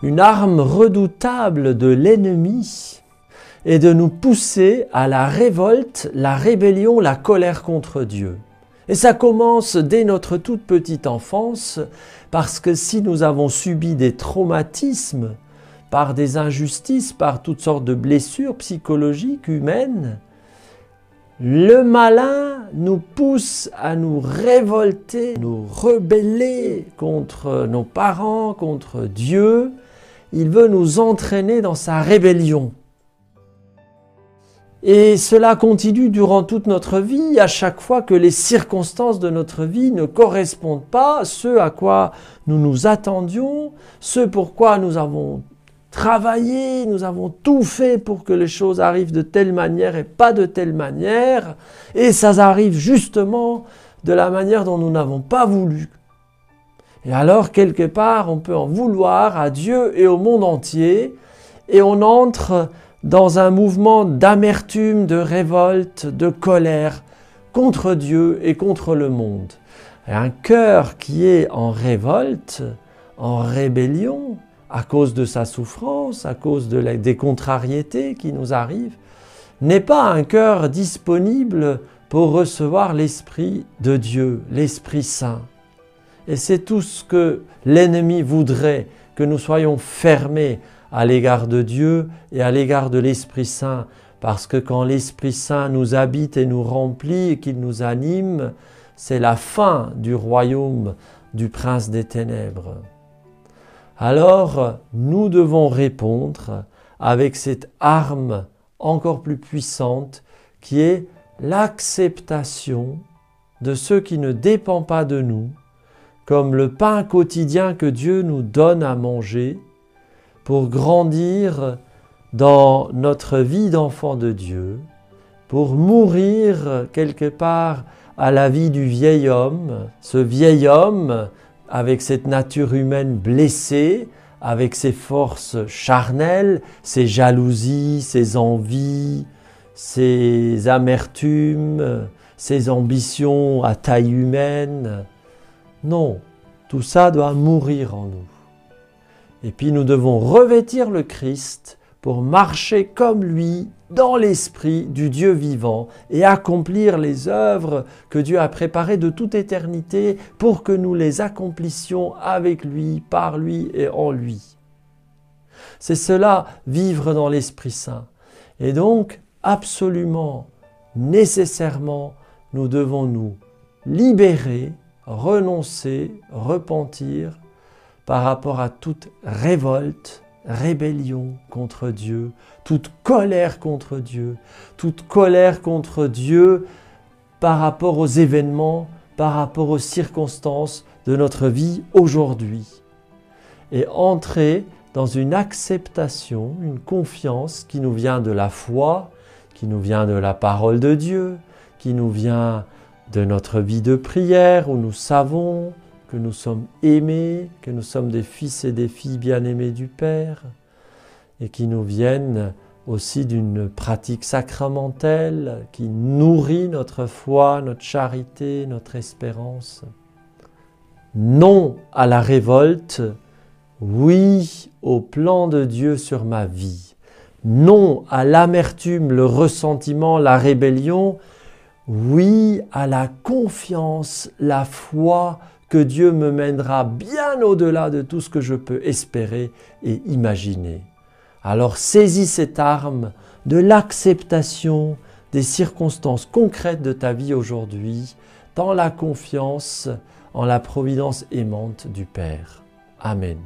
Une arme redoutable de l'ennemi est de nous pousser à la révolte, la rébellion, la colère contre Dieu. Et ça commence dès notre toute petite enfance, parce que si nous avons subi des traumatismes par des injustices, par toutes sortes de blessures psychologiques, humaines, le malin nous pousse à nous révolter, nous rebeller contre nos parents, contre Dieu. Il veut nous entraîner dans sa rébellion. Et cela continue durant toute notre vie, à chaque fois que les circonstances de notre vie ne correspondent pas à ce à quoi nous nous attendions, ce pourquoi nous avons travaillé, nous avons tout fait pour que les choses arrivent de telle manière et pas de telle manière, et ça arrive justement de la manière dont nous n'avons pas voulu. Et alors, quelque part, on peut en vouloir à Dieu et au monde entier, et on entre dans un mouvement d'amertume, de révolte, de colère contre Dieu et contre le monde. Et un cœur qui est en révolte, en rébellion, à cause de sa souffrance, à cause des contrariétés qui nous arrivent, n'est pas un cœur disponible pour recevoir l'Esprit de Dieu, l'Esprit Saint. Et c'est tout ce que l'ennemi voudrait, que nous soyons fermés à l'égard de Dieu et à l'égard de l'Esprit Saint, parce que quand l'Esprit Saint nous habite et nous remplit et qu'il nous anime, c'est la fin du royaume du prince des ténèbres. Alors, nous devons répondre avec cette arme encore plus puissante qui est l'acceptation de ce qui ne dépend pas de nous, comme le pain quotidien que Dieu nous donne à manger pour grandir dans notre vie d'enfant de Dieu, pour mourir quelque part à la vie du vieil homme, ce vieil homme avec cette nature humaine blessée, avec ses forces charnelles, ses jalousies, ses envies, ses amertumes, ses ambitions à taille humaine. Non, tout ça doit mourir en nous. Et puis nous devons revêtir le Christ pour marcher comme lui dans l'esprit du Dieu vivant et accomplir les œuvres que Dieu a préparées de toute éternité pour que nous les accomplissions avec lui, par lui et en lui. C'est cela, vivre dans l'Esprit Saint. Et donc, absolument, nécessairement, nous devons nous libérer, renoncer, repentir par rapport à toute révolte, rébellion contre Dieu, toute colère contre Dieu par rapport aux événements, par rapport aux circonstances de notre vie aujourd'hui. Et entrer dans une acceptation, une confiance qui nous vient de la foi, qui nous vient de la parole de Dieu, qui nous vient de notre vie de prière où nous savons que nous sommes aimés, que nous sommes des fils et des filles bien-aimés du Père, et qui nous viennent aussi d'une pratique sacramentelle qui nourrit notre foi, notre charité, notre espérance. Non à la révolte, oui au plan de Dieu sur ma vie. Non à l'amertume, le ressentiment, la rébellion, oui à la confiance, la foi que Dieu me mènera bien au-delà de tout ce que je peux espérer et imaginer. Alors saisis cette arme de l'acceptation des circonstances concrètes de ta vie aujourd'hui, dans la confiance en la providence aimante du Père. Amen.